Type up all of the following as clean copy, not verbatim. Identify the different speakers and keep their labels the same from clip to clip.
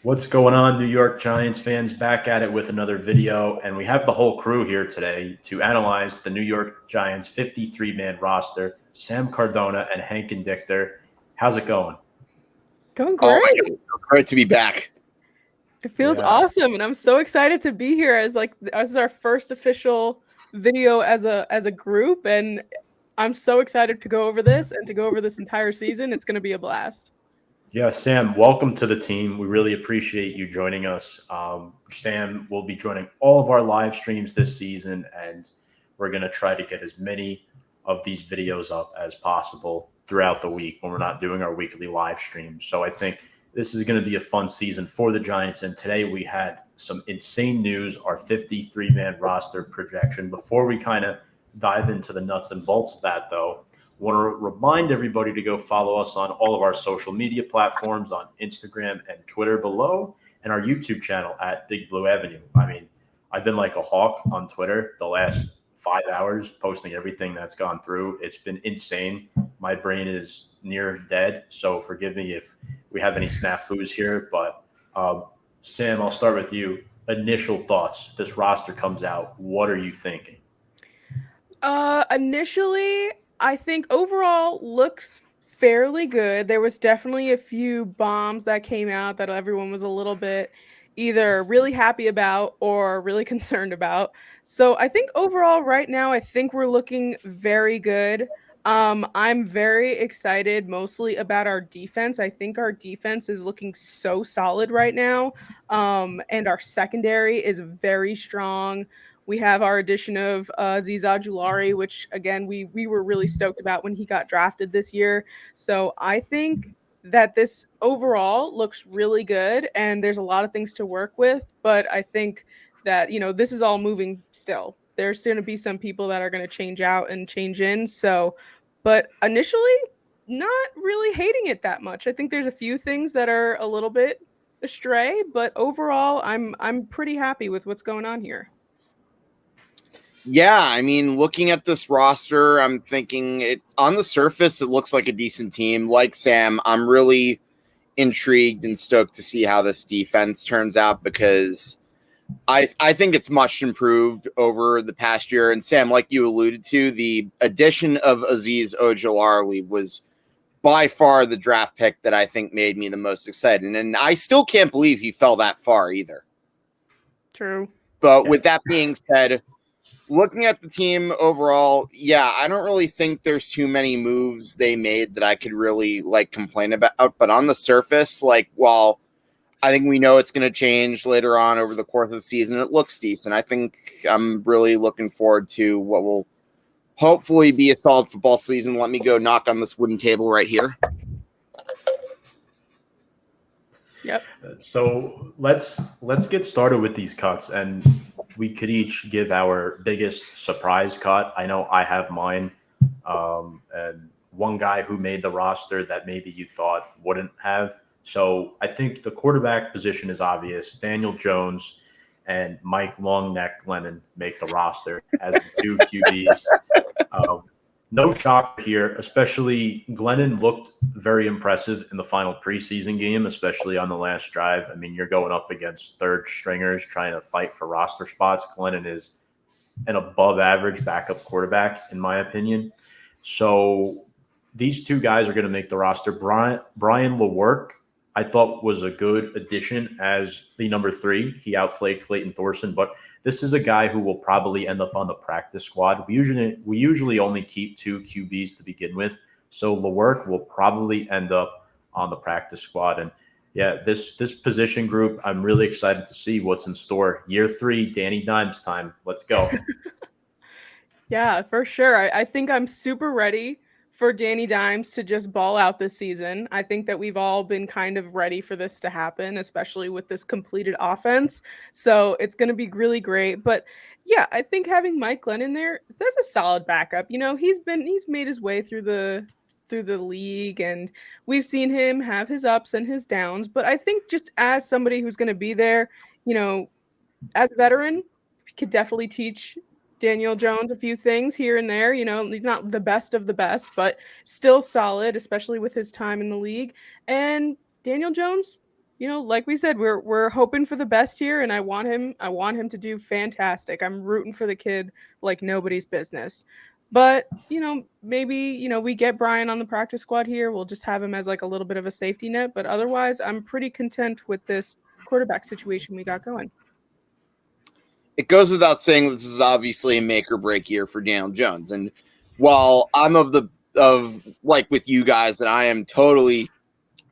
Speaker 1: What's going on, New York Giants fans? Back at it with another video, and we have the whole crew here today to analyze the New York Giants 53-man roster. Sam Cardona and Hank Dichter. How's it going?
Speaker 2: Going great.
Speaker 3: It feels great to be back.
Speaker 2: It feels awesome, and I'm so excited to be here as our first official video as a group, and I'm so excited to go over this and to go over this entire season. It's going to be a blast.
Speaker 1: Yeah, Sam, welcome to the team. We really appreciate you joining us. Sam will be joining all of our live streams this season, and we're going to try to get as many of these videos up as possible throughout the week when we're not doing our weekly live streams. So I think this is going to be a fun season for the Giants. And today we had some insane news, our 53-man roster projection. Before we kind of dive into the nuts and bolts of that, though, I want to remind everybody to go follow us on all of our social media platforms on Instagram and Twitter below, and our YouTube channel at Big Blue Avenue. I mean, I've been like a hawk on Twitter the last 5 hours, posting everything that's gone through. It's been insane. My brain is near dead, so forgive me if we have any snafus here. But Sam, I'll start with you. Initial thoughts. This roster comes out. What are you thinking?
Speaker 2: Initially, I think overall looks fairly good. There was definitely a few bombs that came out that everyone was a little bit either really happy about or really concerned about. So I think overall right now, I think we're looking very good. I'm very excited mostly about our defense. I think our defense is looking so solid right now. And our secondary is very strong. We have our addition of Azeez Ojulari, which, again, we were really stoked about when he got drafted this year. So I think that this overall looks really good, and there's a lot of things to work with. But I think that, this is all moving still. There's going to be some people that are going to change out and change in. So, but initially, not really hating it that much. I think there's a few things that are a little bit astray, but overall, I'm pretty happy with what's going on here.
Speaker 3: Yeah, I mean, looking at this roster, I'm thinking on the surface, it looks like a decent team. Like Sam, I'm really intrigued and stoked to see how this defense turns out because I think it's much improved over the past year. And Sam, like you alluded to, the addition of Azeez Ojulari was by far the draft pick that I think made me the most excited. And I still can't believe he fell that far either.
Speaker 2: True.
Speaker 3: But with that being said, looking at the team overall, yeah, I don't really think there's too many moves they made that I could really complain about. But on the surface, while I think we know it's going to change later on over the course of the season, it looks decent. I think I'm really looking forward to what will hopefully be a solid football season. Let me go knock on this wooden table right here.
Speaker 2: Yep.
Speaker 1: So let's get started with these cuts, and we could each give our biggest surprise cut. I know I have mine, and one guy who made the roster that maybe you thought wouldn't have. So I think the quarterback position is obvious. Daniel Jones and Mike Longneck Glennon make the roster as the two QBs. No shock here, especially Glennon looked very impressive in the final preseason game, especially on the last drive. I mean, you're going up against third stringers trying to fight for roster spots. Glennon is an above average backup quarterback, in my opinion. So these two guys are going to make the roster. Brian Lewerke, I thought, was a good addition as the number 3. He outplayed Clayton Thorson, but this is a guy who will probably end up on the practice squad. We usually only keep 2 QBs to begin with, so Lewerke will probably end up on the practice squad. And yeah, this position group, I'm really excited to see what's in store. Year 3, Danny Dimes time. Let's go.
Speaker 2: Yeah, for sure. I think I'm super ready for Danny Dimes to just ball out this season. I think that we've all been kind of ready for this to happen, especially with this completed offense. So it's going to be really great. But yeah, I think having Mike Glennon there, that's a solid backup. He's made his way through the league, and we've seen him have his ups and his downs. But I think just as somebody who's going to be there, as a veteran, could definitely teach Daniel Jones a few things here and there. He's not the best of the best, but still solid, especially with his time in the league. And Daniel Jones, like we said, we're hoping for the best here, and I want him to do fantastic. I'm rooting for the kid like nobody's business. But, maybe, we get Brian on the practice squad here. We'll just have him as like a little bit of a safety net. But otherwise, I'm pretty content with this quarterback situation we got going.
Speaker 3: It goes without saying this is obviously a make or break year for Daniel Jones. And while I'm of like with you guys that I am totally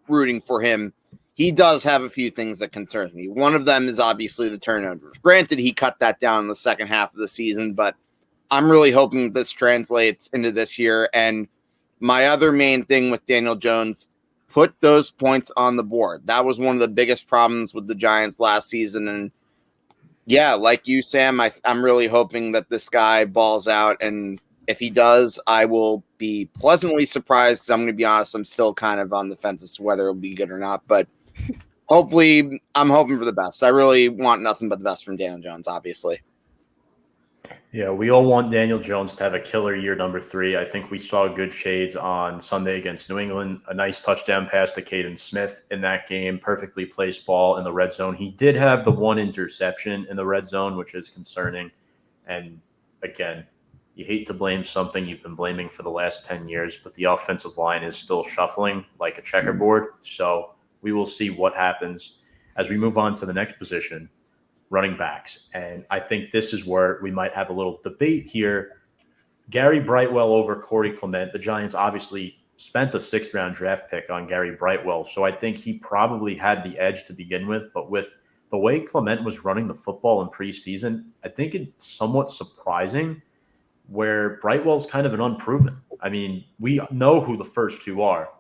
Speaker 3: rooting for him, he does have a few things that concern me. One of them is obviously the turnovers. Granted, he cut that down in the second half of the season, but I'm really hoping this translates into this year. And my other main thing with Daniel Jones, put those points on the board. That was one of the biggest problems with the Giants last season. And yeah, like you, Sam, I'm really hoping that this guy balls out. And if he does, I will be pleasantly surprised because I'm going to be honest, I'm still kind of on the fence as to whether it'll be good or not. But hopefully, I'm hoping for the best. I really want nothing but the best from Daniel Jones, obviously.
Speaker 1: Yeah, we all want Daniel Jones to have a killer year number 3. I think we saw good shades on Sunday against New England. A nice touchdown pass to Kaden Smith in that game. Perfectly placed ball in the red zone. He did have the one interception in the red zone, which is concerning. And again, you hate to blame something you've been blaming for the last 10 years, but the offensive line is still shuffling like a checkerboard. So we will see what happens as we move on to the next position, running backs. And I think this is where we might have a little debate here. Gary Brightwell over Corey Clement. The Giants obviously spent the 6th round draft pick on Gary Brightwell. So I think he probably had the edge to begin with. But with the way Clement was running the football in preseason, I think it's somewhat surprising where Brightwell's kind of an unproven. I mean, we know who the first two are.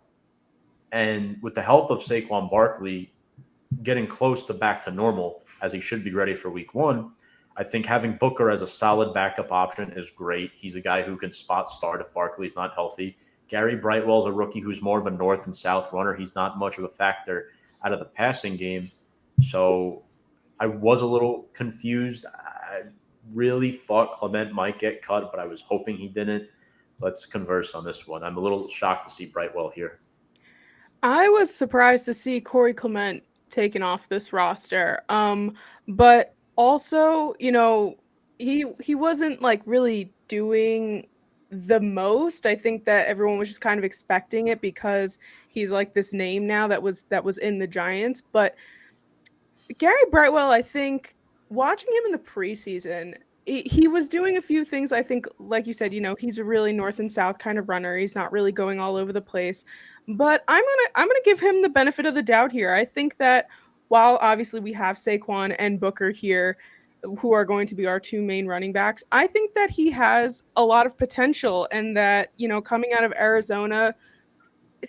Speaker 1: And with the health of Saquon Barkley getting close to back to normal, as he should be ready for week 1, I think having Booker as a solid backup option is great. He's a guy who can spot start if Barkley's not healthy. Gary Brightwell's a rookie who's more of a north and south runner. He's not much of a factor out of the passing game. So I was a little confused. I really thought Clement might get cut, but I was hoping he didn't. Let's converse on this one. I'm a little shocked to see Brightwell here.
Speaker 2: I was surprised to see Corey Clement taken off this roster. But also, he wasn't like really doing the most. I think that everyone was just kind of expecting it because he's like this name now that was in the Giants. But Gary Brightwell, I think watching him in the preseason, he was doing a few things. I think, like you said, he's a really north and south kind of runner. He's not really going all over the place. But I'm gonna give him the benefit of the doubt here. I think that while obviously we have Saquon and Booker here, who are going to be our 2 main running backs, I think that he has a lot of potential, and that coming out of Arizona,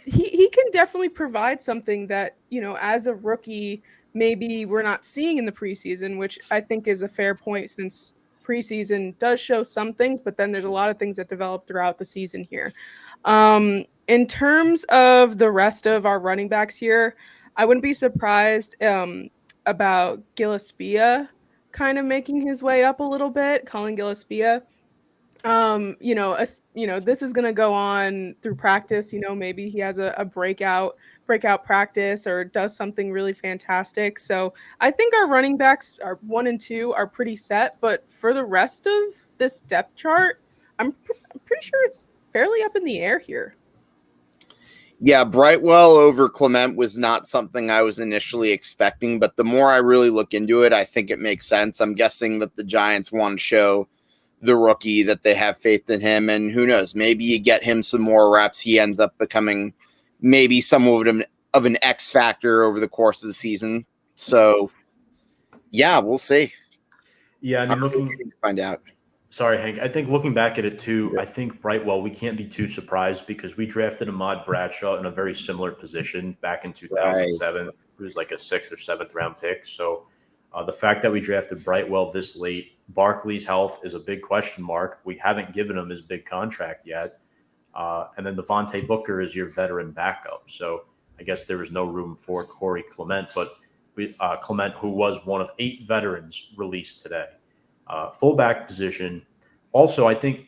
Speaker 2: he can definitely provide something that as a rookie maybe we're not seeing in the preseason, which I think is a fair point since preseason does show some things, but then there's a lot of things that develop throughout the season here. In terms of the rest of our running backs here, I wouldn't be surprised about Gillaspia kind of making his way up a little bit, Cullen Gillaspia. This is going to go on through practice. Maybe he has a breakout practice or does something really fantastic. So I think our running backs are 1 and 2 are pretty set, but for the rest of this depth chart, I'm pretty sure it's fairly up in the air here.
Speaker 3: Yeah, Brightwell over Clement was not something I was initially expecting, but the more I really look into it, I think it makes sense. I'm guessing that the Giants want to show the rookie that they have faith in him, and who knows, maybe you get him some more reps. He ends up becoming maybe somewhat of an X factor over the course of the season. So, yeah, we'll see.
Speaker 1: Yeah, I mean, looking to
Speaker 3: find out.
Speaker 1: Sorry, Hank. I think looking back at it too, I think Brightwell, we can't be too surprised because we drafted Ahmad Bradshaw in a very similar position back in 2007. Right. He was like a 6th or 7th round pick. So the fact that we drafted Brightwell this late, Barkley's health is a big question mark. We haven't given him his big contract yet. And then Devontae Booker is your veteran backup. So I guess there was no room for Corey Clement, but Clement, who was one of 8 veterans released today. Fullback position, Also, I think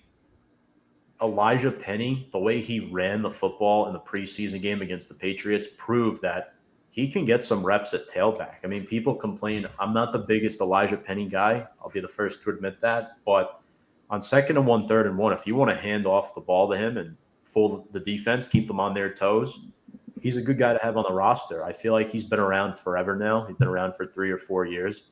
Speaker 1: Elijah Penny, the way he ran the football in the preseason game against the Patriots, proved that he can get some reps at tailback. I mean, people complain. I'm not the biggest Elijah Penny guy. I'll be the first to admit that. But on 2nd and 1, 3rd and 1, if you want to hand off the ball to him and fool the defense, keep them on their toes, he's a good guy to have on the roster. I feel like he's been around forever now. He's been around for 3 or 4 years.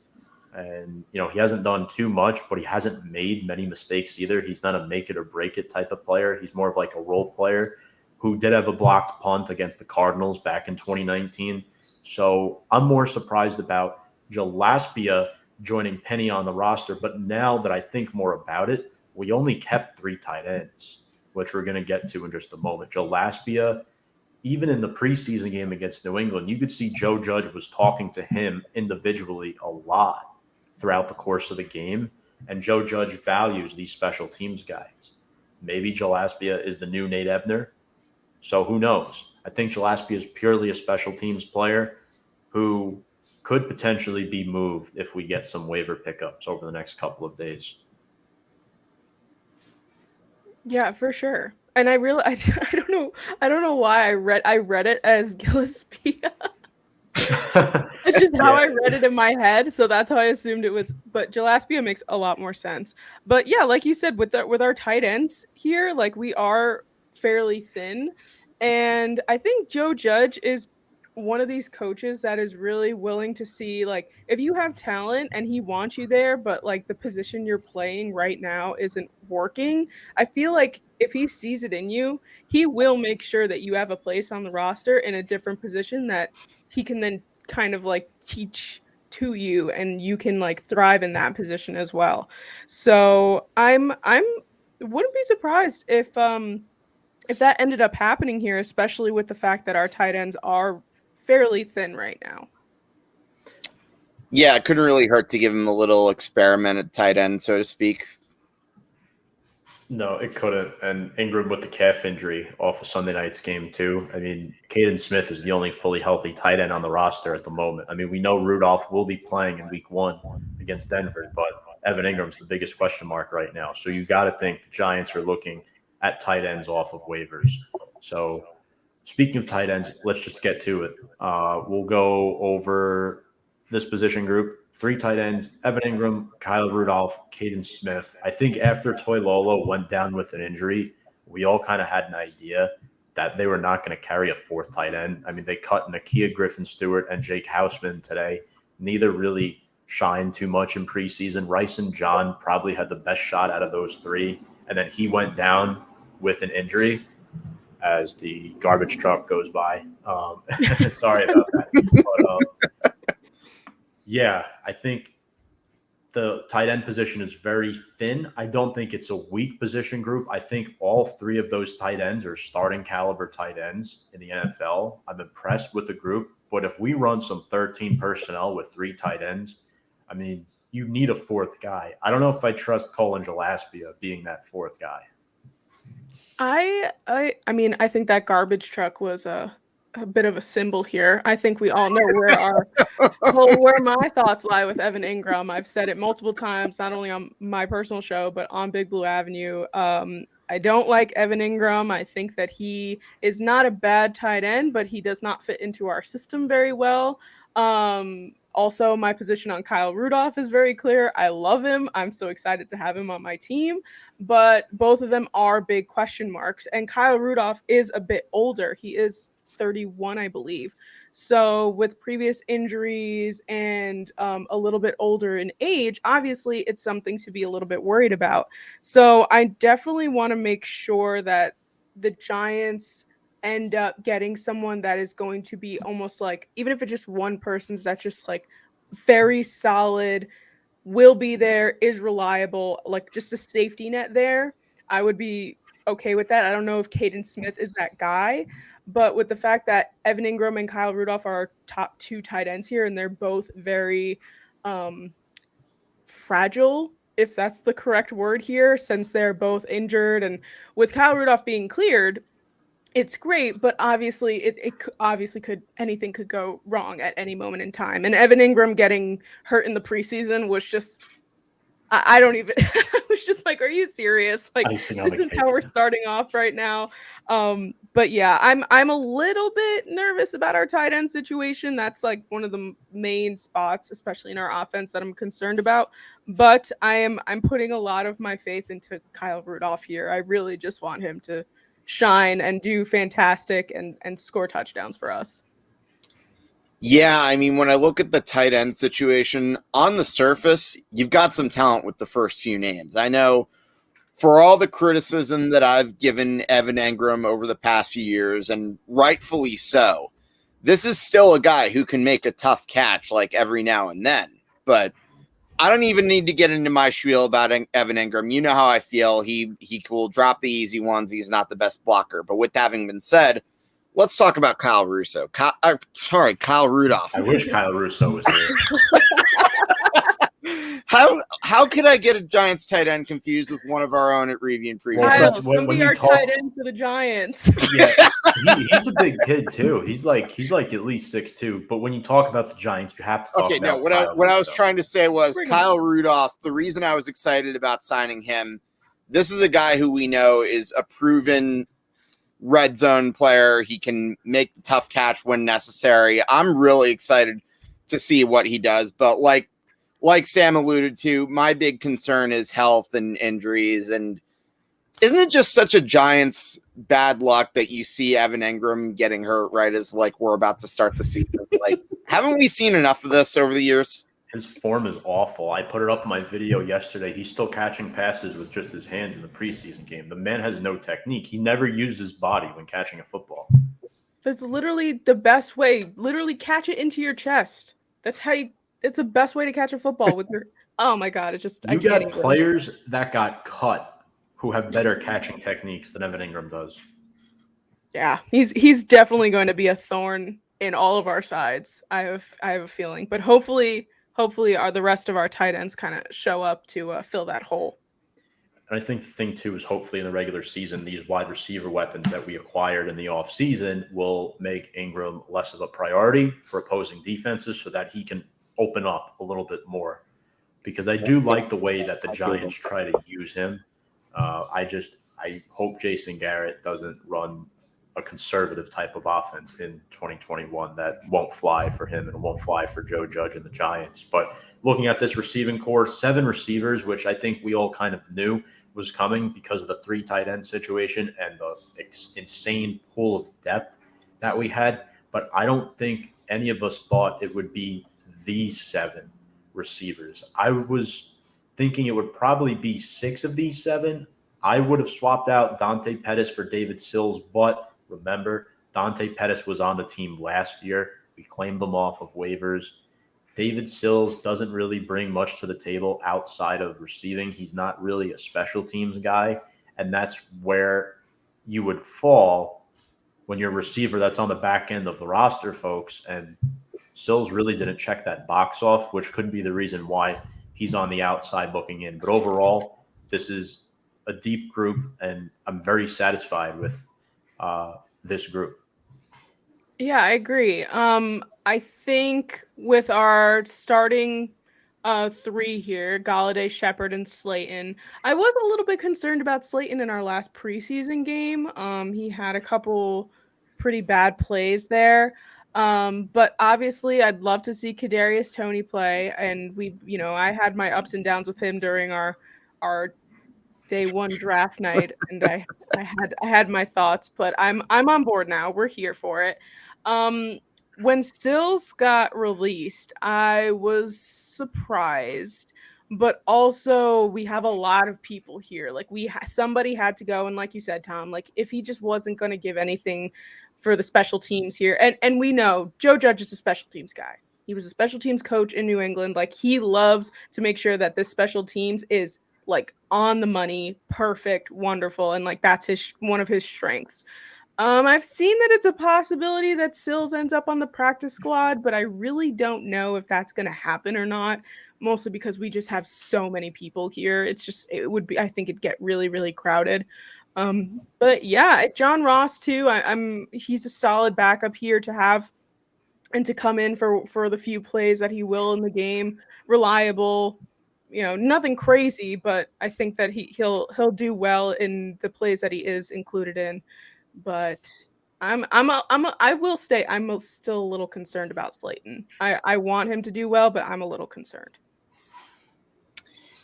Speaker 1: And, he hasn't done too much, but he hasn't made many mistakes either. He's not a make it or break it type of player. He's more of like a role player who did have a blocked punt against the Cardinals back in 2019. So I'm more surprised about Gillaspia joining Penny on the roster. But now that I think more about it, we only kept 3 tight ends, which we're going to get to in just a moment. Gillaspia, even in the preseason game against New England, you could see Joe Judge was talking to him individually a lot throughout the course of the game. And Joe Judge values these special teams guys. Maybe Gillaspia is the new Nate Ebner. So who knows? I think Gillaspia is purely a special teams player who could potentially be moved if we get some waiver pickups over the next couple of days.
Speaker 2: Yeah, for sure. And I don't know why I read it as Gillaspia. It's just how I read it in my head, so that's how I assumed it was. But Gillaspia makes a lot more sense. But yeah, like you said, with our tight ends here, like we are fairly thin, and I think Joe Judge is one of these coaches that is really willing to see, like, if you have talent and he wants you there, but like the position you're playing right now isn't working. I feel like if he sees it in you, he will make sure that you have a place on the roster in a different position that he can then kind of like teach to you, and you can like thrive in that position as well. So I'm wouldn't be surprised if that ended up happening here, especially with the fact that our tight ends are fairly thin right now.
Speaker 3: Yeah, it couldn't really hurt to give him a little experiment at tight end, so to speak.
Speaker 1: No, it couldn't. And Engram with the calf injury off of Sunday night's game too. I mean, Kaden Smith is the only fully healthy tight end on the roster at the moment. I mean, we know Rudolph will be playing in week 1 against Denver, but Evan Ingram's the biggest question mark right now. So you got to think the Giants are looking at tight ends off of waivers. So speaking of tight ends, let's just get to it. We'll go over this position group. 3 tight ends: Evan Engram, Kyle Rudolph, Kaden Smith. I think after Toilolo went down with an injury, we all kind of had an idea that they were not going to carry a 4th tight end. I mean, they cut Nakia Griffin-Stewart and Jake Hausman today. Neither really shined too much in preseason. Rice and John probably had the best shot out of those 3, and then he went down with an injury as the garbage truck goes by. Sorry about that. But, yeah, I think the tight end position is very thin. I don't think it's a weak position group. I think all 3 of those tight ends are starting caliber tight ends in the NFL. I'm impressed with the group. But if we run some 13 personnel with 3 tight ends, I mean, you need a 4th guy. I don't know if I trust Cullen Gillaspia being that 4th guy.
Speaker 2: I mean, I think that garbage truck was a bit of a symbol here. I think we all know where my thoughts lie with Evan Engram. I've said it multiple times, not only on my personal show, but on Big Blue Avenue. I don't like Evan Engram. I think that he is not a bad tight end, but he does not fit into our system very well. Also, my position on Kyle Rudolph is very clear. I love him. I'm so excited to have him on my team, but both of them are big question marks. And Kyle Rudolph is a bit older. He is 31, I believe. So with previous injuries and a little bit older in age, obviously it's something to be a little bit worried about. So I definitely want to make sure that the Giants end up getting someone that is going to be almost like, even if it's just one person that's just like very solid, will be there, is reliable, like just a safety net there, I would be okay with that. I don't know if Kaden Smith is that guy, but with the fact that Evan Engram and Kyle Rudolph are our top 2 tight ends here, and they're both very fragile, if that's the correct word here, since they're both injured, and with Kyle Rudolph being cleared, it's great, but obviously anything could go wrong at any moment in time. And Evan Engram getting hurt in the preseason was just, I don't even was just like, are you serious? Like,
Speaker 1: Icing on
Speaker 2: this
Speaker 1: the
Speaker 2: is
Speaker 1: cake.
Speaker 2: how we're starting off right now. But yeah, I'm a little bit nervous about our tight end situation. That's like one of the main spots, especially in our offense, that I'm concerned about. But I'm putting a lot of my faith into Kyle Rudolph here. I really just want him to shine and do fantastic and score touchdowns for us.
Speaker 3: Yeah, I mean, when I look at the tight end situation, on the surface, you've got some talent with the first few names. I know for all the criticism that I've given Evan Engram over the past few years, and rightfully so, this is still a guy who can make a tough catch like every now and then. But I don't even need to get into my spiel about Evan Engram. You know how I feel. He will drop the easy ones. He's not the best blocker. But with that having been said, let's talk about Kyle Rudolph.
Speaker 1: I wish Kyle Russo was here.
Speaker 3: How could I get a Giants tight end confused with one of our own at Review and Preview?
Speaker 1: Well,
Speaker 2: Kyle,
Speaker 1: that's
Speaker 2: come
Speaker 1: when
Speaker 2: be
Speaker 1: you
Speaker 2: our
Speaker 1: talk-
Speaker 2: tight end for the Giants.
Speaker 1: Yeah, he's a big kid too. He's like at least 6'2". But when you talk about the Giants, you have to talk
Speaker 3: Okay,
Speaker 1: about
Speaker 3: no. What
Speaker 1: Kyle
Speaker 3: I was
Speaker 1: Russo.
Speaker 3: trying to say was
Speaker 2: Bring him
Speaker 3: Kyle
Speaker 2: on.
Speaker 3: Rudolph. The reason I was excited about signing him, this is a guy who we know is a proven red zone player. He can make the tough catch when necessary. I'm really excited to see what he does. But like Sam alluded to, my big concern is health and injuries. And isn't it just such a Giants bad luck that you see Evan Engram getting hurt right as like we're about to start the season? Like, haven't we seen enough of this over the years?
Speaker 1: His form is awful. I put it up in my video yesterday. He's still catching passes with just his hands in the preseason game. The man has no technique. He never used his body when catching a football.
Speaker 2: That's literally the best way. Literally catch it into your chest. That's how you. It's the best way to catch a football with your. Oh my god! It just I
Speaker 1: You
Speaker 2: can't
Speaker 1: got
Speaker 2: even.
Speaker 1: players that got cut who have better catching techniques than Evan Engram does.
Speaker 2: Yeah, he's definitely going to be a thorn in all of our sides. I have a feeling, but hopefully the rest of our tight ends kind of show up to fill that hole.
Speaker 1: And I think the thing too is hopefully in the regular season, these wide receiver weapons that we acquired in the offseason will make Engram less of a priority for opposing defenses so that he can open up a little bit more. Because I do like the way that the Giants try to use him. I hope Jason Garrett doesn't run a conservative type of offense in 2021 that won't fly for him and won't fly for Joe Judge and the Giants. But looking at this receiving core, 7 receivers, which I think we all kind of knew was coming because of the 3 tight end situation and the insane pool of depth that we had. But I don't think any of us thought it would be these 7 receivers. I was thinking it would probably be 6 of these 7. I would have swapped out Dante Pettis for David Sills, but remember, Dante Pettis was on the team last year. We claimed him off of waivers. David Sills doesn't really bring much to the table outside of receiving. He's not really a special teams guy, and that's where you would fall when you're a receiver that's on the back end of the roster, folks. And Sills really didn't check that box off, which could be the reason why he's on the outside looking in. But overall, this is a deep group, and I'm very satisfied with this group.
Speaker 2: Yeah, I agree. I think with our starting 3 here, Galladay, Shepard, and Slayton, I was a little bit concerned about Slayton in our last preseason game. He had a couple pretty bad plays there. But obviously I'd love to see Kadarius Toney play. And I had my ups and downs with him during our day 1 draft night, and I had my thoughts, but I'm on board now. We're here for it. When Sills got released, I was surprised, but also we have a lot of people here. Like somebody had to go, and like you said, Tom, like if he just wasn't going to give anything for the special teams here, and we know Joe Judge is a special teams guy. He was a special teams coach in New England. Like he loves to make sure that this special teams is like on the money, perfect, wonderful, and like that's one of his strengths. I've seen that it's a possibility that Sills ends up on the practice squad, but I really don't know if that's going to happen or not, mostly because we just have so many people here. I think it'd get really, really crowded. But yeah, John Ross too. He's a solid backup here to have and to come in for the few plays that he will in the game. Reliable, nothing crazy, but I think that he'll do well in the plays that he is included in. But I will say I'm still a little concerned about Slayton. I want him to do well, but I'm a little concerned.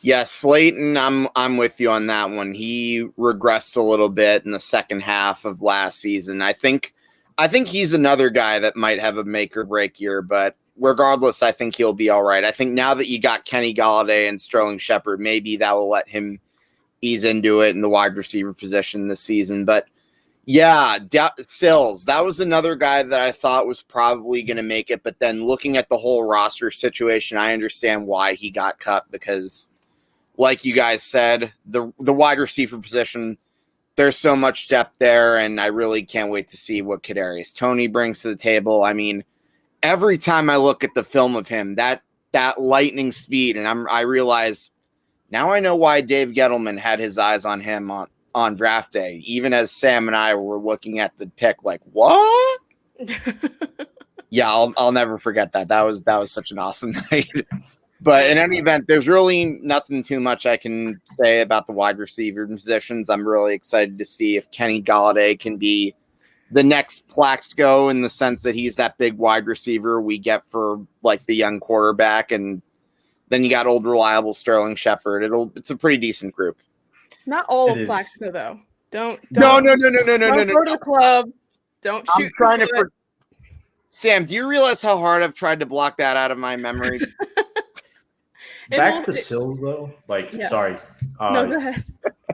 Speaker 3: Yeah, Slayton, I'm with you on that one. He regressed a little bit in the second half of last season. I think he's another guy that might have a make or break year, but regardless, I think he'll be all right. I think now that you got Kenny Golladay and Sterling Shepard, maybe that will let him ease into it in the wide receiver position this season. But yeah, Sills, that was another guy that I thought was probably going to make it. But then looking at the whole roster situation, I understand why he got cut because, like you guys said, the wide receiver position, there's so much depth there, and I really can't wait to see what Kadarius Toney brings to the table. I mean, every time I look at the film of him, that lightning speed, and I realize now I know why Dave Gettleman had his eyes on him on draft day, even as Sam and I were looking at the pick like, what? Yeah, I'll never forget that. That was such an awesome night. But in any event, there's really nothing too much I can say about the wide receiver positions. I'm really excited to see if Kenny Golladay can be the next Plaxico in the sense that he's that big wide receiver we get for like the young quarterback. And then you got old reliable Sterling Shepard. It's a pretty decent group.
Speaker 2: Not all of Plaxico though. Don't
Speaker 3: No.
Speaker 2: Don't go to the club. Don't shoot.
Speaker 3: I'm trying to. Sam, do you realize how hard I've tried to block that out of my memory?
Speaker 1: Back to Sills, though. Sorry.
Speaker 2: No, go ahead.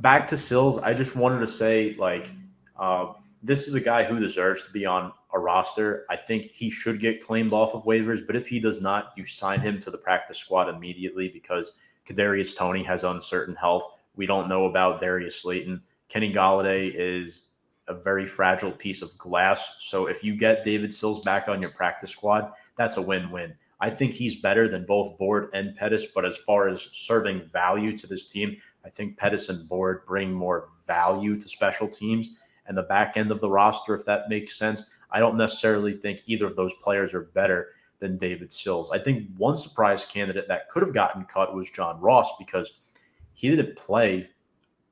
Speaker 1: Back to Sills, I just wanted to say, this is a guy who deserves to be on a roster. I think he should get claimed off of waivers, but if he does not, you sign him to the practice squad immediately because Kadarius Toney has uncertain health. We don't know about Darius Slayton. Kenny Golladay is a very fragile piece of glass. So if you get David Sills back on your practice squad, that's a win-win. I think he's better than both Board and Pettis, but as far as serving value to this team, I think Pettis and Board bring more value to special teams and the back end of the roster, if that makes sense. I don't necessarily think either of those players are better than David Sills. I think one surprise candidate that could have gotten cut was John Ross because he didn't play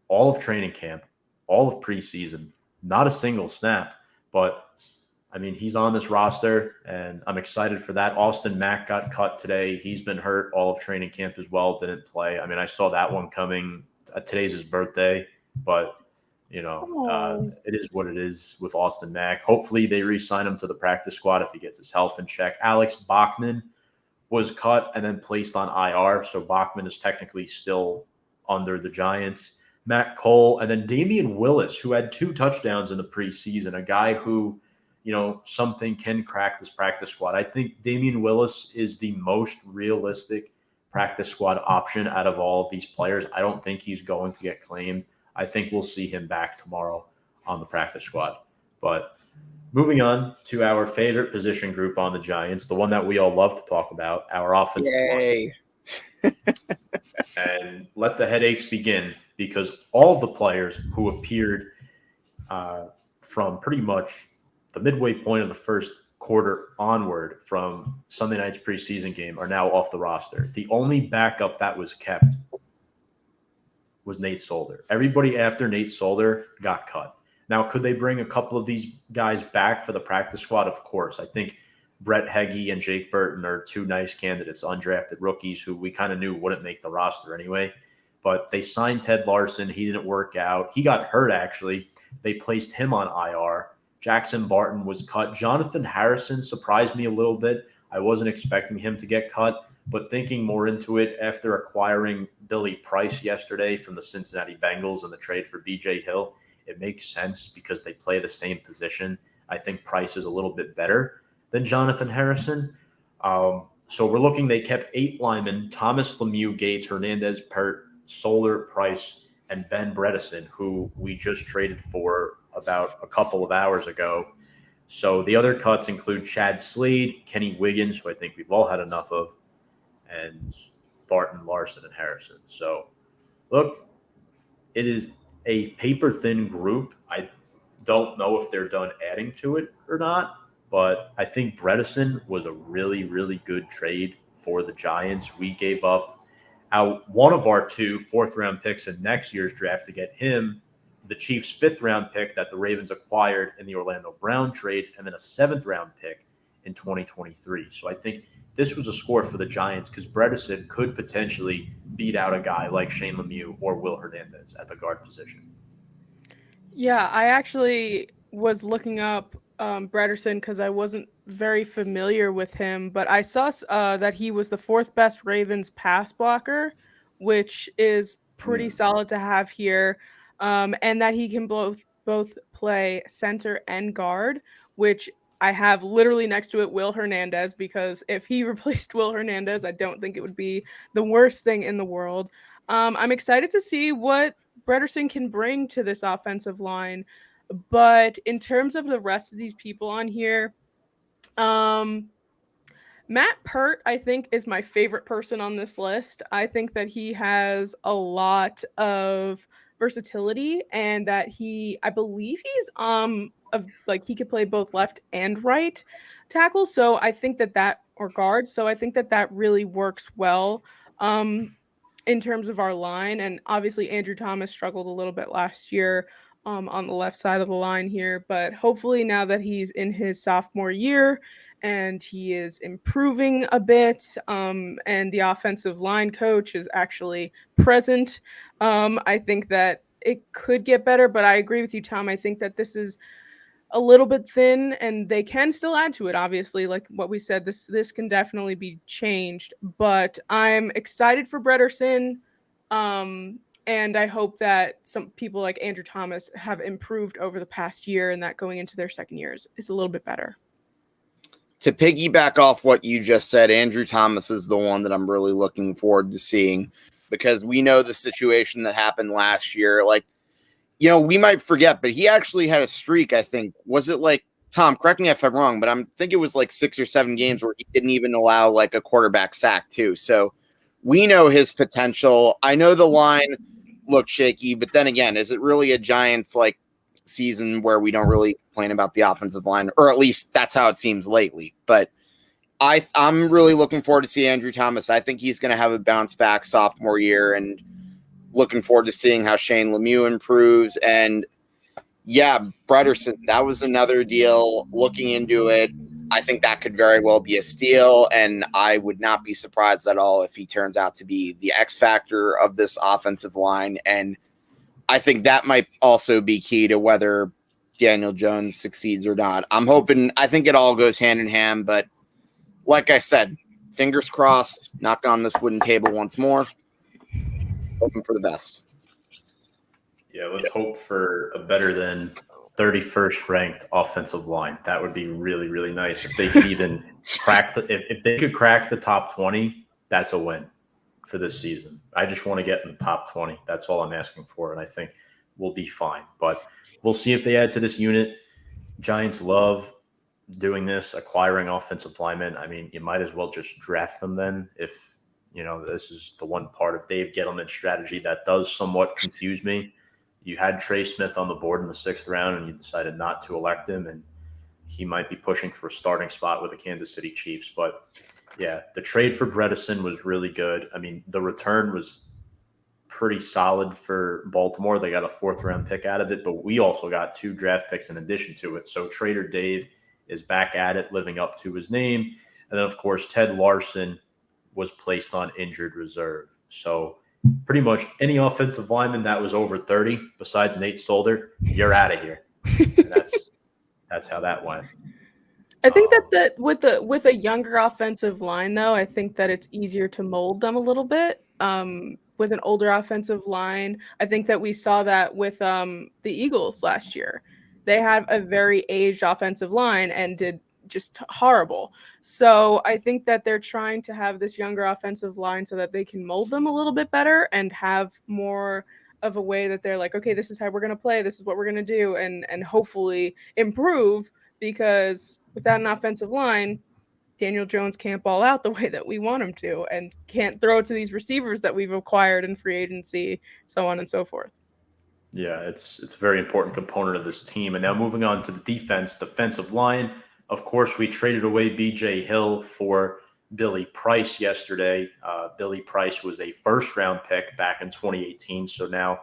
Speaker 1: all of training camp, all of preseason, not a single snap, but I mean, he's on this roster, and I'm excited for that. Austin Mack got cut today. He's been hurt all of training camp as well, didn't play. I mean, I saw that one coming. Today's his birthday, but, it is what it is with Austin Mack. Hopefully they re-sign him to the practice squad if he gets his health in check. Alex Bachman was cut and then placed on IR, so Bachman is technically still under the Giants. Matt Cole, and then Damian Willis, who had 2 touchdowns in the preseason, a guy who – something can crack this practice squad. I think Damian Willis is the most realistic practice squad option out of all of these players. I don't think he's going to get claimed. I think we'll see him back tomorrow on the practice squad. But moving on to our favorite position group on the Giants, the one that we all love to talk about, our offensive line. And let the headaches begin because all of the players who appeared from pretty much the midway point of the first quarter onward from Sunday night's preseason game are now off the roster. The only backup that was kept was Nate Solder. Everybody after Nate Solder got cut. Now, could they bring a couple of these guys back for the practice squad? Of course. I think Brett Heggie and Jake Burton are 2 nice candidates, undrafted rookies who we kind of knew wouldn't make the roster anyway. But they signed Ted Larson. He didn't work out. He got hurt, actually. They placed him on IR. Jackson Barton was cut. Jonathan Harrison surprised me a little bit. I wasn't expecting him to get cut, but thinking more into it after acquiring Billy Price yesterday from the Cincinnati Bengals in the trade for B.J. Hill, it makes sense because they play the same position. I think Price is a little bit better than Jonathan Harrison. So we're looking, they kept 8 linemen, Thomas Lemieux, Gates, Hernandez, Pert, Soler, Price, and Ben Bredeson, who we just traded for about a couple of hours ago. So the other cuts include Chad Slade, Kenny Wiggins, who I think we've all had enough of, and Barton, Larson, and Harrison. So, look, it is a paper-thin group. I don't know if they're done adding to it or not, but I think Bredeson was a really, really good trade for the Giants. We gave up one of our 2 fourth-round picks in next year's draft to get him, the Chiefs' 5th-round pick that the Ravens acquired in the Orlando Brown trade, and then a 7th-round pick in 2023. So I think this was a score for the Giants because Bredeson could potentially beat out a guy like Shane Lemieux or Will Hernandez at the guard position.
Speaker 2: Yeah, I actually was looking up Bredeson because I wasn't very familiar with him, but I saw that he was the 4th best Ravens pass blocker, which is pretty solid to have here, and that he can both play center and guard, which I have literally next to it Will Hernandez, because if he replaced Will Hernandez, I don't think it would be the worst thing in the world. I'm excited to see what Bredeson can bring to this offensive line. But in terms of the rest of these people on here, Matt Pert, I think, is my favorite person on this list. I think that he has a lot of versatility and that I believe he's he could play both left and right tackle. So I think or guard. So I think that really works well in terms of our line. And obviously Andrew Thomas struggled a little bit last year on the left side of the line here, but hopefully now that he's in his sophomore year and he is improving a bit, and the offensive line coach is actually present, I think that it could get better. But I agree with you, Tom. I think that this is a little bit thin and they can still add to it. Obviously, like what we said, this can definitely be changed, but I'm excited for Bredeson. And I hope that some people like Andrew Thomas have improved over the past year and that going into their second years is a little bit better.
Speaker 3: To piggyback off what you just said, Andrew Thomas is the one that I'm really looking forward to seeing, because we know the situation that happened last year. Like, we might forget, but he actually had a streak, I think. Was it like, Tom, correct me if I'm wrong, but I think it was like 6 or 7 games where he didn't even allow like a quarterback sack too. So we know his potential. I know the line looked shaky, but then again, is it really a Giants like season where we don't really complain about the offensive line, or at least that's how it seems lately? But I'm really looking forward to see Andrew Thomas. I think he's going to have a bounce back sophomore year, and looking forward to seeing how Shane Lemieux improves. And yeah, Bredeson, that was another deal. Looking into it, I think that could very well be a steal, and I would not be surprised at all if he turns out to be the X factor of this offensive line. And I think that might also be key to whether Daniel Jones succeeds or not. I think it all goes hand in hand, but like I said, fingers crossed, knock on this wooden table once more. Hoping for the best.
Speaker 1: Yeah, let's hope for a better than 31st ranked offensive line. That would be really, really nice if they could even crack if they could crack the top 20. That's a win for this season. I just want to get in the top 20. That's all I'm asking for, and I think we'll be fine. But we'll see if they add to this unit. Giants love doing this, acquiring offensive linemen. I mean, you might as well just draft them then if this is the one part of Dave Gettleman's strategy that does somewhat confuse me. You had Trey Smith on the board in the 6th round, and you decided not to elect him, and he might be pushing for a starting spot with the Kansas City Chiefs. But, yeah, the trade for Bredeson was really good. I mean, the return was pretty solid for Baltimore. They got a 4th-round pick out of it, but we also got 2 draft picks in addition to it. So Trader Dave is back at it, living up to his name. And then, of course, Ted Larson was placed on injured reserve. So pretty much any offensive lineman that was over 30, besides Nate Solder, you're out of here. And that's how that went.
Speaker 2: I think that with a younger offensive line, though, I think that it's easier to mold them a little bit. With an older offensive line, I think that we saw that with the Eagles last year. They had a very aged offensive line and did just horrible. So I think that they're trying to have this younger offensive line so that they can mold them a little bit better and have more of a way that they're like, okay, this is how we're going to play. This is what we're going to do, and hopefully improve, because without an offensive line, Daniel Jones can't ball out the way that we want him to and can't throw it to these receivers that we've acquired in free agency, so on and so forth.
Speaker 1: Yeah, it's a very important component of this team. And now moving on to the defensive line. Of course, we traded away B.J. Hill for Billy Price yesterday. Billy Price was a first-round pick back in 2018, so now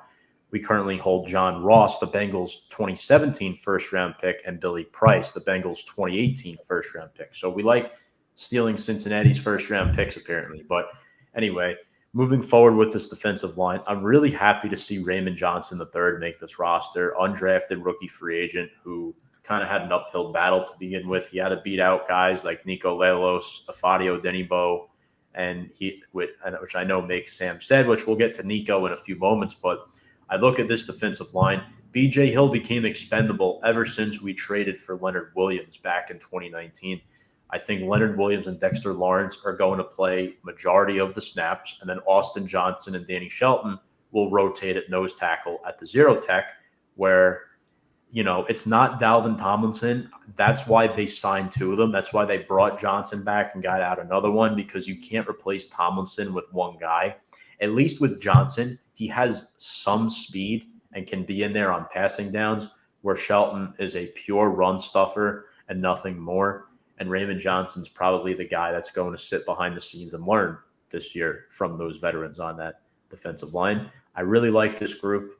Speaker 1: we currently hold John Ross, the Bengals' 2017 first-round pick, and Billy Price, the Bengals' 2018 first-round pick. So we like stealing Cincinnati's first-round picks, apparently. But anyway, moving forward with this defensive line, I'm really happy to see Raymond Johnson III make this roster, undrafted rookie free agent who kind of had an uphill battle to begin with. He had to beat out guys like Nico Lelos, Afadio Denibo, and which I know makes Sam sad, which we'll get to Nico in a few moments. But I look at this defensive line. B.J. Hill became expendable ever since we traded for Leonard Williams back in 2019. I think Leonard Williams and Dexter Lawrence are going to play majority of the snaps, and then Austin Johnson and Danny Shelton will rotate at nose tackle at the zero tech, where, it's not Dalvin Tomlinson. That's why they signed two of them. That's why they brought Johnson back and got out another one, because you can't replace Tomlinson with one guy. At least with Johnson, he has some speed and can be in there on passing downs, where Shelton is a pure run stuffer and nothing more. And Raymond Johnson's probably the guy that's going to sit behind the scenes and learn this year from those veterans on that defensive line. I really like this group.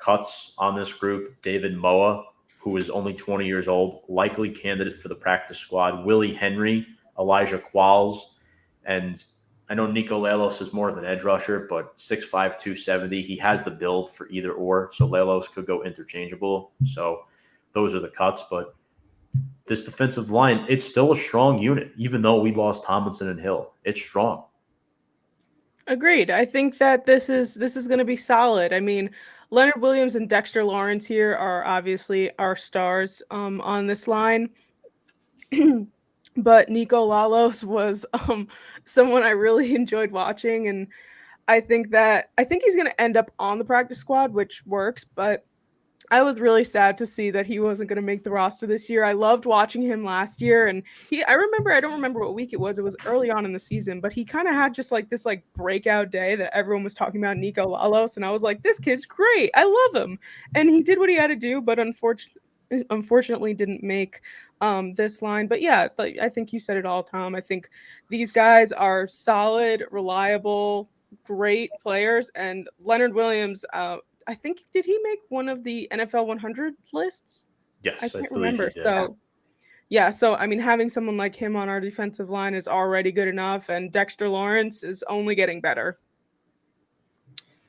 Speaker 1: Cuts on this group: David Moa, who is only 20 years old, likely candidate for the practice squad; Willie Henry, Elijah Qualls, and I know Nico Lelos is more of an edge rusher, but 6'5", 270. He has the build for either or, so Lelos could go interchangeable. So those are the cuts. But this defensive line, it's still a strong unit, even though we lost Tomlinson and Hill. It's strong.
Speaker 2: Agreed. I think that this is going to be solid. I mean, Leonard Williams and Dexter Lawrence here are obviously our stars on this line. But Nico Lalos was someone I really enjoyed watching, and I think he's going to end up on the practice squad, which works, but I was really sad to see that he wasn't going to make the roster this year. I loved watching him last year, and I don't remember what week it was early on in the season, but he kind of had just like this breakout day that everyone was talking about, Nico Lalos, and I was like, this kid's great, I love him. And he did what he had to do, but unfortunately didn't make this line. But yeah, I think you said it all, Tom. I think these guys are solid, reliable, great players, and Leonard Williams, I think, did he make one of the NFL 100 lists?
Speaker 1: Yes,
Speaker 2: I can't remember.
Speaker 1: He did.
Speaker 2: So I mean, having someone like him on our defensive line is already good enough, and Dexter Lawrence is only getting better.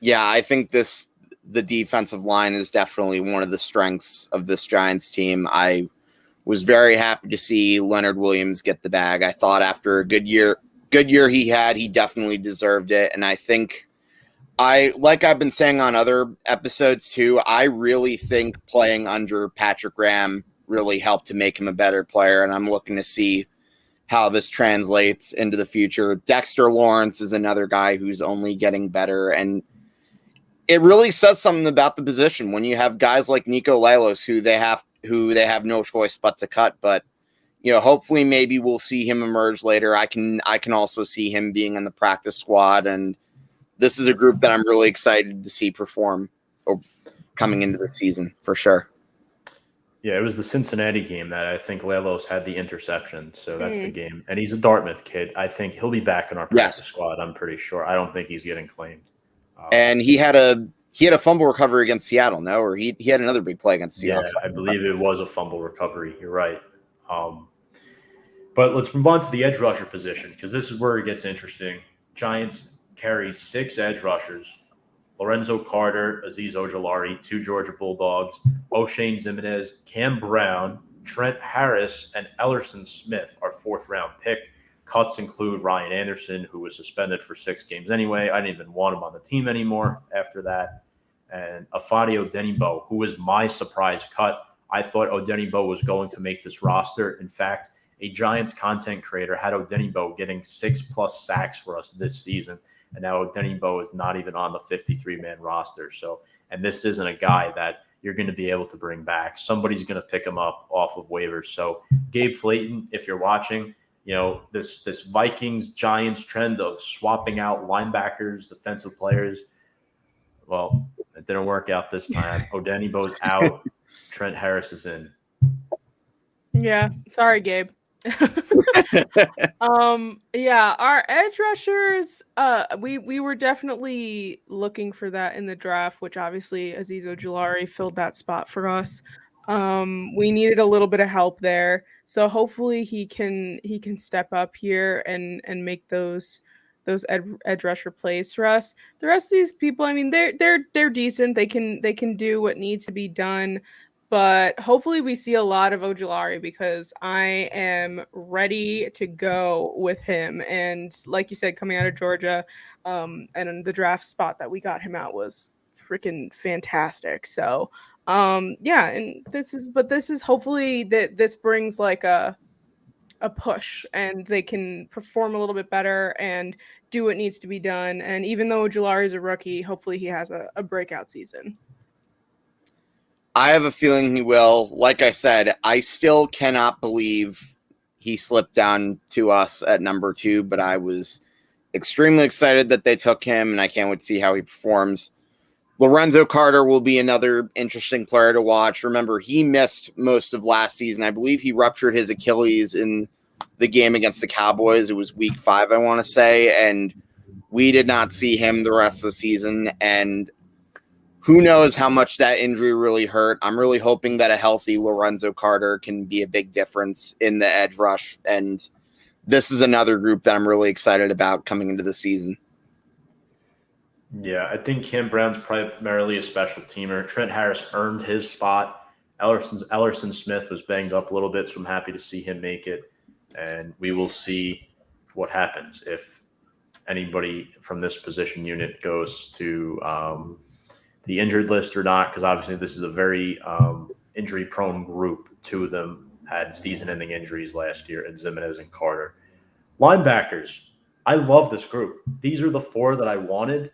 Speaker 3: Yeah, I think the defensive line is definitely one of the strengths of this Giants team. I was very happy to see Leonard Williams get the bag. I thought after a good year he had, he definitely deserved it. And I think like I've been saying on other episodes too, I really think playing under Patrick Graham really helped to make him a better player. And I'm looking to see how this translates into the future. Dexter Lawrence is another guy who's only getting better, and it really says something about the position when you have guys like Nico Lalos who they have no choice but to cut. But hopefully maybe we'll see him emerge later. I can also see him being in the practice squad, and this is a group that I'm really excited to see perform coming into the season for sure.
Speaker 1: Yeah, it was the Cincinnati game that I think Lelos had the interception, so that's the game. And he's a Dartmouth kid. I think he'll be back in our practice squad, I'm pretty sure. I don't think he's getting claimed.
Speaker 3: And he had a fumble recovery against Seattle, no? Or he had another big play against Seattle.
Speaker 1: Yeah, I believe it was a fumble recovery. You're right. But let's move on to the edge rusher position, because this is where it gets interesting. Giants carry 6 edge rushers: Lorenzo Carter, Azeez Ojulari, 2 Georgia Bulldogs, Oshane Ximines, Cam Brown, Trent Harris, and Elerson Smith, our 4th-round pick. Cuts include Ryan Anderson, who was suspended for 6 games anyway. I didn't even want him on the team anymore after that. And Afadio Denibo, who was my surprise cut. I thought Odenibo was going to make this roster. In fact, a Giants content creator had Odenibo getting 6+ sacks for us this season. And now Odenibo is not even on the 53-man roster. So, and this isn't a guy that you're going to be able to bring back. Somebody's going to pick him up off of waivers. So Gabe Flayton, if you're watching, this Vikings-Giants trend of swapping out linebackers, defensive players, well, it didn't work out this time. Odenibo's out. Trent Harris is in.
Speaker 2: Yeah, sorry, Gabe. Yeah, our edge rushers, we were definitely looking for that in the draft, which obviously Azeez Ojulari filled that spot for us. We needed a little bit of help there, so hopefully he can step up here and make those edge rusher plays for us. The rest of these people, I mean, they're decent. They can do what needs to be done. But hopefully we see a lot of Ojulari because I am ready to go with him. And like you said, coming out of Georgia, and the draft spot that we got him out was freaking fantastic. So yeah, and this is hopefully that this brings like a push and they can perform a little bit better and do what needs to be done. And even though Ojulari is a rookie, hopefully he has a breakout season.
Speaker 3: I have a feeling he will. Like I said, I still cannot believe he slipped down to us at number 2, but I was extremely excited that they took him, and I can't wait to see how he performs. Lorenzo Carter will be another interesting player to watch. Remember, he missed most of last season. I believe he ruptured his Achilles in the game against the Cowboys. It was week 5, I want to say, and we did not see him the rest of the season, and who knows how much that injury really hurt. I'm really hoping that a healthy Lorenzo Carter can be a big difference in the edge rush. And this is another group that I'm really excited about coming into the season.
Speaker 1: Yeah, I think Cam Brown's primarily a special teamer. Trent Harris earned his spot. Elerson Smith was banged up a little bit, so I'm happy to see him make it. And we will see what happens if anybody from this position unit goes to the injured list or not, because obviously this is a very injury-prone group. 2 of them had season-ending injuries last year, and Ximines and Carter. Linebackers, I love this group. These are the 4 that I wanted.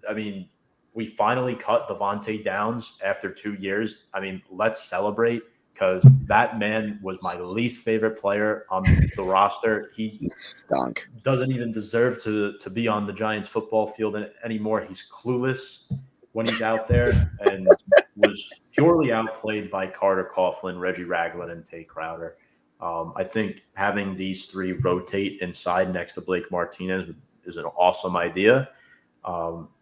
Speaker 1: I mean, we finally cut Devontae Downs after 2 years. I mean, let's celebrate, because that man was my least favorite player on the roster. He
Speaker 3: stunk.
Speaker 1: Doesn't even deserve to be on the Giants football field anymore. He's clueless when he's out there, and was purely outplayed by Carter Coughlin, Reggie Ragland, and Tay Crowder. I think having these 3 rotate inside next to Blake Martinez is an awesome idea.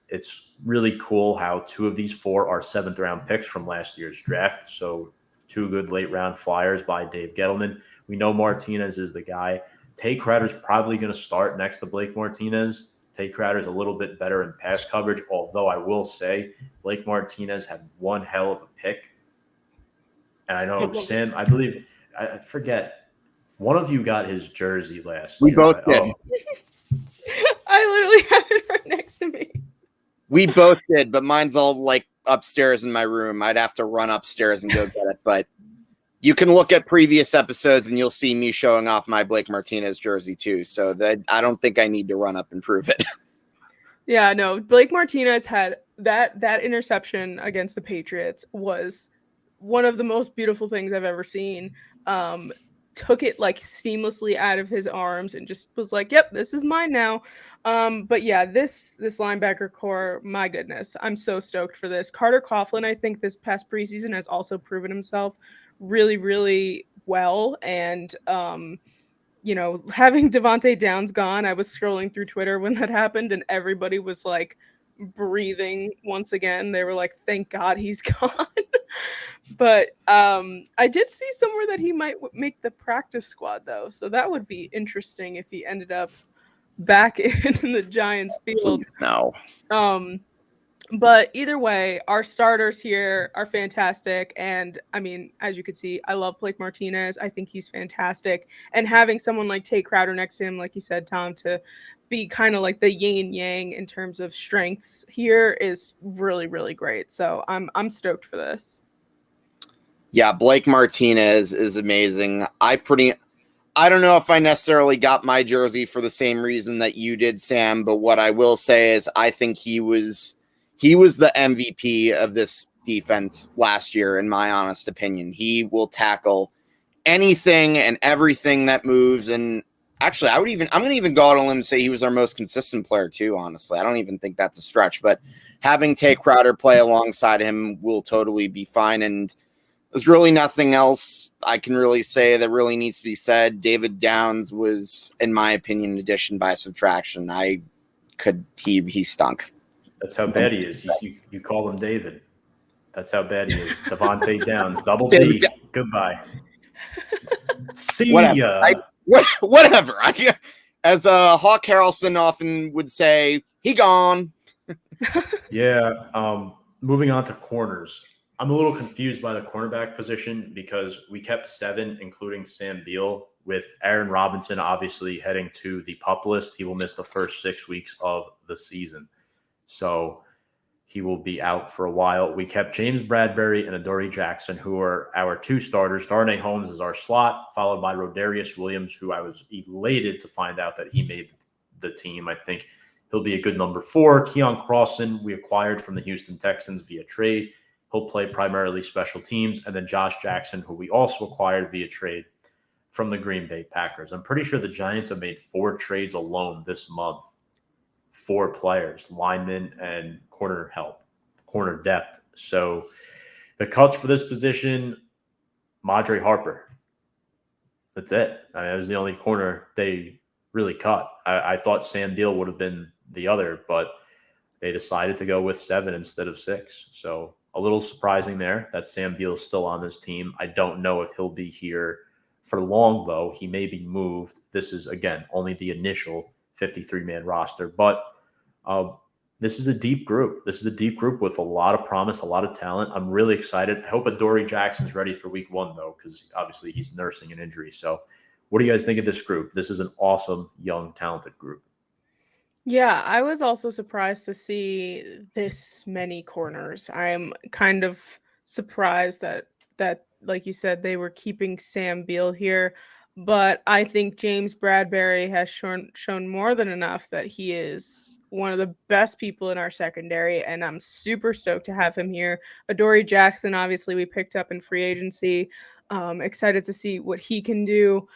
Speaker 1: It's really cool how 2 of these 4 are 7th-round picks from last year's draft. So 2 good late-round flyers by Dave Gettleman. We know Martinez is the guy. Tay Crowder's probably going to start next to Blake Martinez. Tay Crowder's a little bit better in pass coverage, although I will say Blake Martinez had one hell of a pick. And I know Sam, I forget, one of you got his jersey last year.
Speaker 3: We both did.
Speaker 2: I literally have it right next to me.
Speaker 3: We both did, but mine's all like upstairs in my room. I'd have to run upstairs and go get it. But you can look at previous episodes and you'll see me showing off my Blake Martinez jersey too. So that I don't think I need to run up and prove it.
Speaker 2: Yeah, no, Blake Martinez had that interception against the Patriots was one of the most beautiful things I've ever seen. Took it like seamlessly out of his arms and just was like, yep, this is mine now. But yeah, this linebacker core, my goodness, I'm so stoked for this. Carter Coughlin, I think this past preseason has also proven himself really, really well. And having Devontae Downs gone, I was scrolling through Twitter when that happened, and everybody was like breathing once again. They were like, thank God he's gone. But I did see somewhere that he might make the practice squad, though. So that would be interesting if he ended up back in the Giants field.
Speaker 3: Please, no.
Speaker 2: But either way, our starters here are fantastic. And I mean, as you can see, I love Blake Martinez. I think he's fantastic. And having someone like Tay Crowder next to him, like you said, Tom, to be kind of like the yin and yang in terms of strengths here is really, really great. So I'm stoked for this.
Speaker 3: Yeah, Blake Martinez is amazing. I don't know if I necessarily got my jersey for the same reason that you did, Sam, but what I will say is I think he was the MVP of this defense last year, in my honest opinion. He will tackle anything and everything that moves. And actually, I'm going to even go out on a limb and say he was our most consistent player too, honestly. I don't even think that's a stretch, but having Tay Crowder play alongside him will totally be fine. And there's really nothing else I can really say that really needs to be said. David Downs was, in my opinion, addition by subtraction. He stunk.
Speaker 1: That's how bad he is. You call him David. That's how bad he is. Devontae Downs, double D. Goodbye. See ya.
Speaker 3: Whatever. As Hawk Harrelson often would say, he gone.
Speaker 1: Yeah. Moving on to corners. I'm a little confused by the cornerback position because we kept 7, including Sam Beal, with Aaron Robinson obviously heading to the PUP list. He will miss the first 6 weeks of the season. So he will be out for a while. We kept James Bradbury and Adoree Jackson, who are our 2 starters. Darnay Holmes is our slot, followed by Rodarius Williams, who I was elated to find out that he made the team. I think he'll be a good number 4. Keon Crossan, we acquired from the Houston Texans via trade. He'll play primarily special teams. And then Josh Jackson, who we also acquired via trade from the Green Bay Packers. I'm pretty sure the Giants have made 4 trades alone this month. 4 players, linemen and corner depth. So the cuts for this position, Madre Harper. That's it. I mean, it was the only corner they really cut. I thought Sam Beal would have been the other, but they decided to go with 7 instead of 6. So a little surprising there that Sam Beal is still on this team. I don't know if he'll be here for long, though. He may be moved. This is, again, only the initial 53-man roster. But this is a deep group. This is a deep group with a lot of promise, a lot of talent. I'm really excited. I hope Adoree Jackson's ready for week 1, though, because obviously he's nursing an injury. So what do you guys think of this group? This is an awesome, young, talented group.
Speaker 2: Yeah, I was also surprised to see this many corners. I'm kind of surprised that like you said, they were keeping Sam Beal here, but I think James Bradbury has shown more than enough that he is one of the best people in our secondary, and I'm super stoked to have him here. Adoree Jackson, obviously, we picked up in free agency. Excited to see what he can do.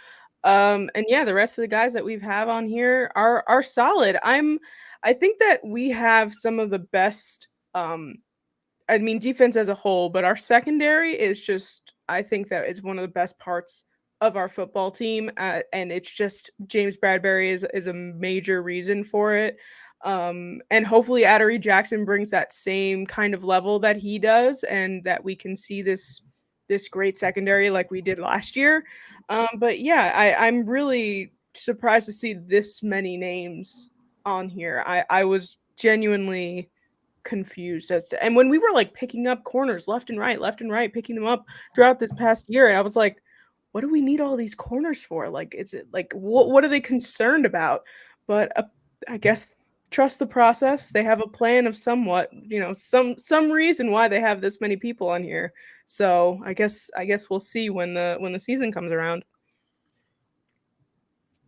Speaker 2: And yeah, the rest of the guys that we've have on here are solid. I think that we have some of the best I mean defense as a whole, but our secondary is just, I think that it's one of the best parts of our football team, and it's just James Bradbury is a major reason for it. And hopefully Adoree Jackson brings that same kind of level that he does, and that we can see this great secondary like we did last year. But yeah, I'm really surprised to see this many names on here. I was genuinely confused as to, and when we were like picking up corners left and right, picking them up throughout this past year, and I was like, what do we need all these corners for? Like, is it like, what are they concerned about? But I guess trust the process. They have a plan of somewhat, some reason why they have this many people on here. So I guess we'll see when the season comes around.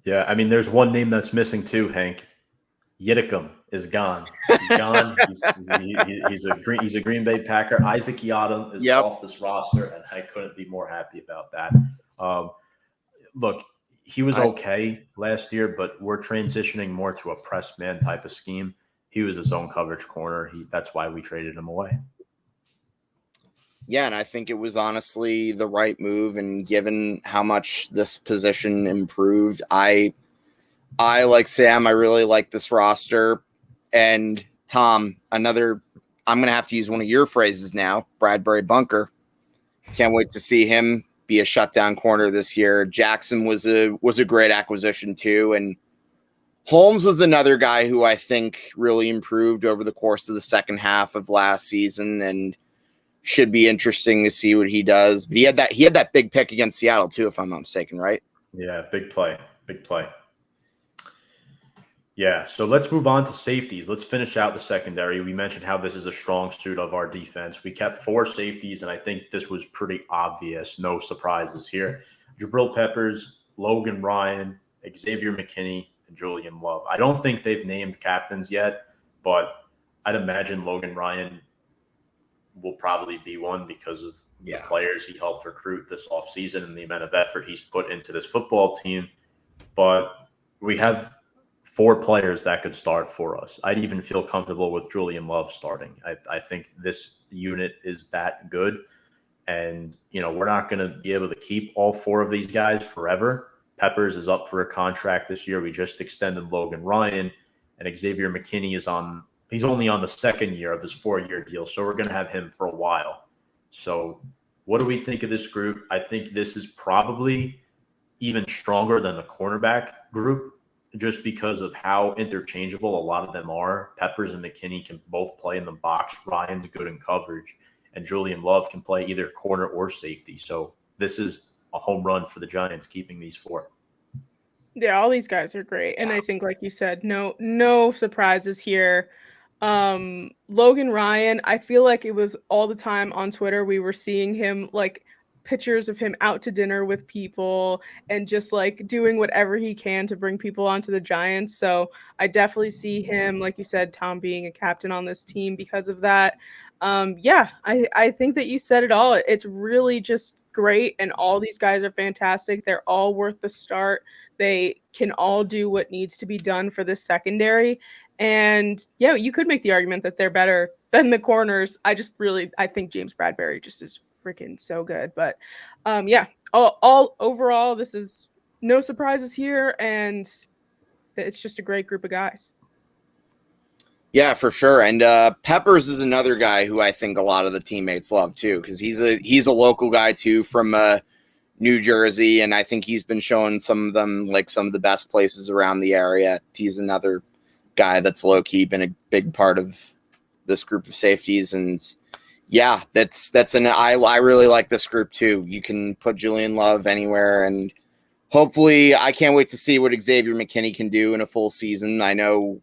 Speaker 1: Yeah, I mean, there's one name that's missing too, Hank. Yiddicum is gone. He's gone. He's a Green Bay Packer. Isaac Yiadom is off this roster, and I couldn't be more happy about that. Look, he was okay last year, but we're transitioning more to a press man type of scheme. He was a zone coverage corner. That's why we traded him away.
Speaker 3: Yeah, and I think it was honestly the right move. And given how much this position improved, I like Sam. I really like this roster. And Tom, I'm going to have to use one of your phrases now, Bradbury Bunker. Can't wait to see him be a shutdown corner this year. Jackson was a great acquisition too. And Holmes was another guy who I think really improved over the course of the second half of last season, and should be interesting to see what he does. But he had that big pick against Seattle too, if I'm not mistaken, right?
Speaker 1: Yeah, big play. Yeah, so let's move on to safeties. Let's finish out the secondary. We mentioned how this is a strong suit of our defense. We kept 4 safeties, and I think this was pretty obvious. No surprises here. Jabrill Peppers, Logan Ryan, Xavier McKinney, and Julian Love. I don't think they've named captains yet, but I'd imagine Logan Ryan will probably be one because of the players he helped recruit this offseason and the amount of effort he's put into this football team. But we have 4 players that could start for us. I'd even feel comfortable with Julian Love starting. I think this unit is that good. And, we're not going to be able to keep all 4 of these guys forever. Peppers is up for a contract this year. We just extended Logan Ryan, and Xavier McKinney he's only on the 2nd year of his 4-year deal. So we're going to have him for a while. So what do we think of this group? I think this is probably even stronger than the cornerback group just because of how interchangeable a lot of them are. Peppers and McKinney can both play in the box. Ryan's good in coverage. And Julian Love can play either corner or safety. So this is a home run for the Giants keeping these 4.
Speaker 2: Yeah, all these guys are great. And I think, like you said, no surprises here. Logan Ryan, I feel like it was all the time on Twitter. We were seeing him, like, pictures of him out to dinner with people and just like doing whatever he can to bring people onto the Giants. So I definitely see him, like you said, Tom, being a captain on this team because of that. I think that you said it all. It's really just great. And all these guys are fantastic. They're all worth the start. They can all do what needs to be done for this secondary. And yeah, you could make the argument that they're better than the corners. I think James Bradbury just is freaking so good. But all overall, this is no surprises here, and it's just a great group of guys.
Speaker 3: Yeah, for sure. And Peppers is another guy who I think a lot of the teammates love too, because he's a local guy too from New Jersey, and I think he's been showing some of them like some of the best places around the area. He's another guy that's low key been a big part of this group of safeties, and yeah, I really like this group too. You can put Julian Love anywhere, and hopefully I can't wait to see what Xavier McKinney can do in a full season.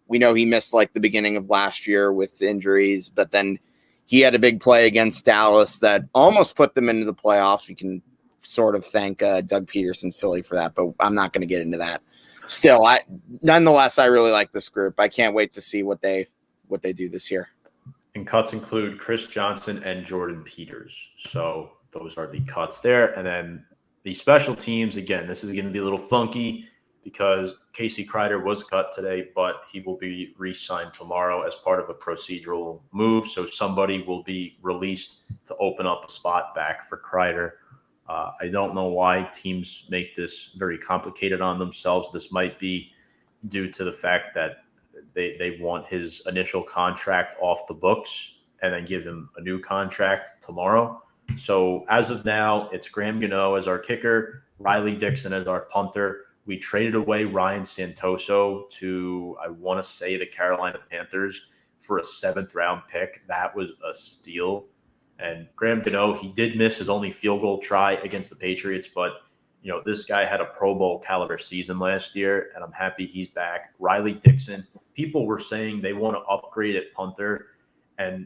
Speaker 3: We know he missed like the beginning of last year with injuries, but then he had a big play against Dallas that almost put them into the playoffs. We can sort of thank Doug Peterson, Philly, for that, but I'm not going to get into that. Still, nonetheless, I really like this group. I can't wait to see what they do this year.
Speaker 1: And cuts include Chris Johnson and Jordan Peters. So those are the cuts there. And then the special teams, again, this is going to be a little funky because Casey Kreider was cut today, but he will be re-signed tomorrow as part of a procedural move. So somebody will be released to open up a spot back for Kreider. I don't know why teams make this very complicated on themselves. This might be due to the fact that they want his initial contract off the books and then give him a new contract tomorrow. So as of now, it's Graham Gano as our kicker, Riley Dixon as our punter. We traded away Ryan Santoso to, I want to say, the Carolina Panthers for a 7th-round pick. That was a steal. And Graham Gano, he did miss his only field goal try against the Patriots, but this guy had a Pro Bowl caliber season last year, and I'm happy he's back. Riley Dixon, people were saying they want to upgrade at punter, and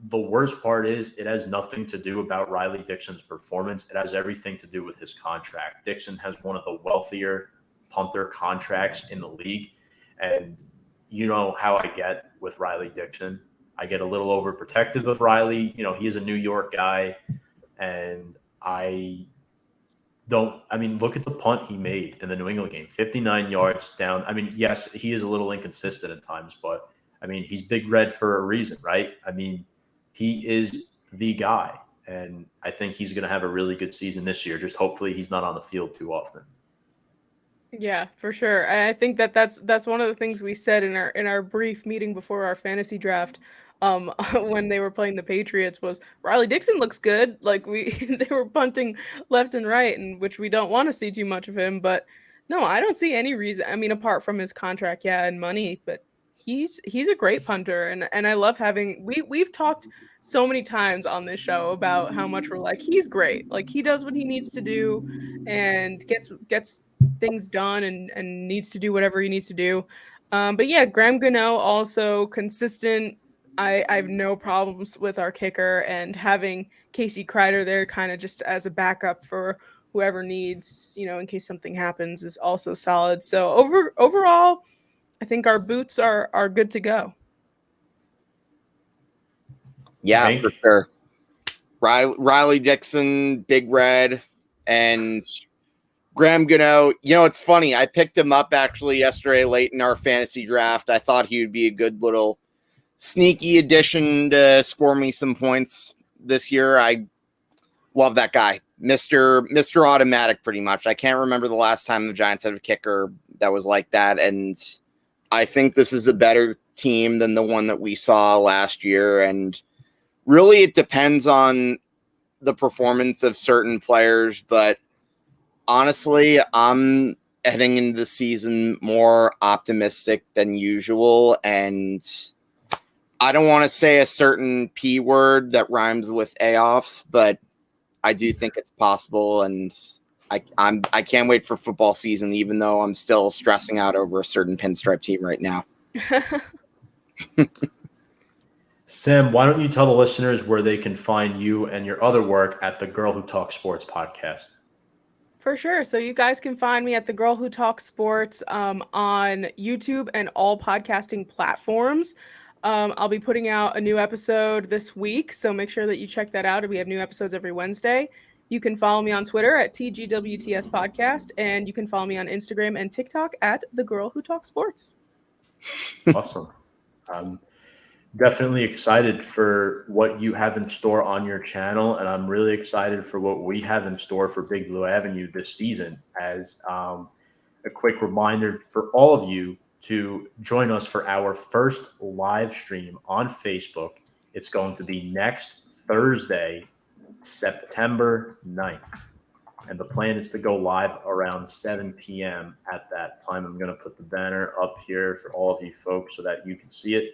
Speaker 1: the worst part is it has nothing to do about Riley Dixon's performance. It has everything to do with his contract. Dixon has one of the wealthier punter contracts in the league, and you know how I get with Riley Dixon. I get a little overprotective of Riley. He is a New York guy, and look at the punt he made in the New England game. 59 yards down. Yes, he is a little inconsistent at times, but, he's Big Red for a reason, right? He is the guy, and I think he's going to have a really good season this year. Just hopefully he's not on the field too often.
Speaker 2: Yeah, for sure. And I think that's one of the things we said in our brief meeting before our fantasy draft when they were playing the Patriots was Riley Dixon looks good. Like they were punting left and right, and which we don't want to see too much of him, but no, I don't see any reason. Apart from his contract, and money, but he's a great punter, and I love having we've talked so many times on this show about how much we're like he's great. Like he does what he needs to do and gets things done and needs to do whatever he needs to do. But yeah, Graham Gano also consistent. I have no problems with our kicker, and having Casey Kreider there kind of just as a backup for whoever needs, in case something happens, is also solid. So overall, I think our boots are good to go.
Speaker 3: Yeah, for sure. Riley Dixon, Big Red, and Graham Gano. It's funny. I picked him up actually yesterday late in our fantasy draft. I thought he would be a good little sneaky addition to score me some points this year. I Love that guy. Mr. Automatic, pretty much. I can't remember the last time the Giants had a kicker that was like that. And I think this is a better team than the one that we saw last year. And really, it depends on the performance of certain players. But honestly, I'm heading into the season more optimistic than usual. And I don't want to say a certain P word that rhymes with AOFs, but I do think it's possible, and I can't wait for football season, even though I'm still stressing out over a certain pinstripe team right now.
Speaker 1: Sam, why don't you tell the listeners where they can find you and your other work at the Girl Who Talks Sports podcast?
Speaker 2: For sure. So you guys can find me at the Girl Who Talks Sports on YouTube and all podcasting platforms. I'll be putting out a new episode this week, so make sure that you check that out. We have new episodes every Wednesday. You can follow me on Twitter at TGWTS Podcast, and you can follow me on Instagram and TikTok at The Girl Who Talks Sports.
Speaker 1: Awesome. I'm definitely excited for what you have in store on your channel, and I'm really excited for what we have in store for Big Blue Avenue this season. As a quick reminder for all of you to join us for our first live stream on Facebook. It's going to be next Thursday, September 9th. And the plan is to go live around 7 p.m. at that time. I'm going to put the banner up here for all of you folks so that you can see it.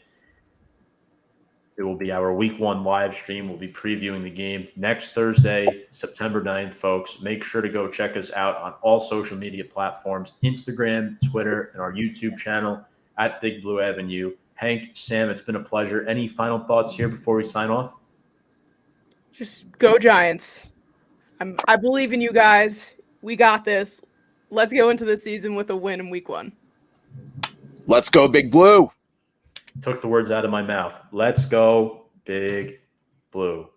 Speaker 1: It will be our week 1 live stream. We'll be previewing the game next Thursday, September 9th, folks. Make sure to go check us out on all social media platforms, Instagram, Twitter, and our YouTube channel at Big Blue Avenue. Hank, Sam, it's been a pleasure. Any final thoughts here before we sign off?
Speaker 2: Just go Giants. I believe in you guys. We got this. Let's go into the season with a win in week 1.
Speaker 3: Let's go, Big Blue.
Speaker 1: Took the words out of my mouth. Let's go, Big Blue.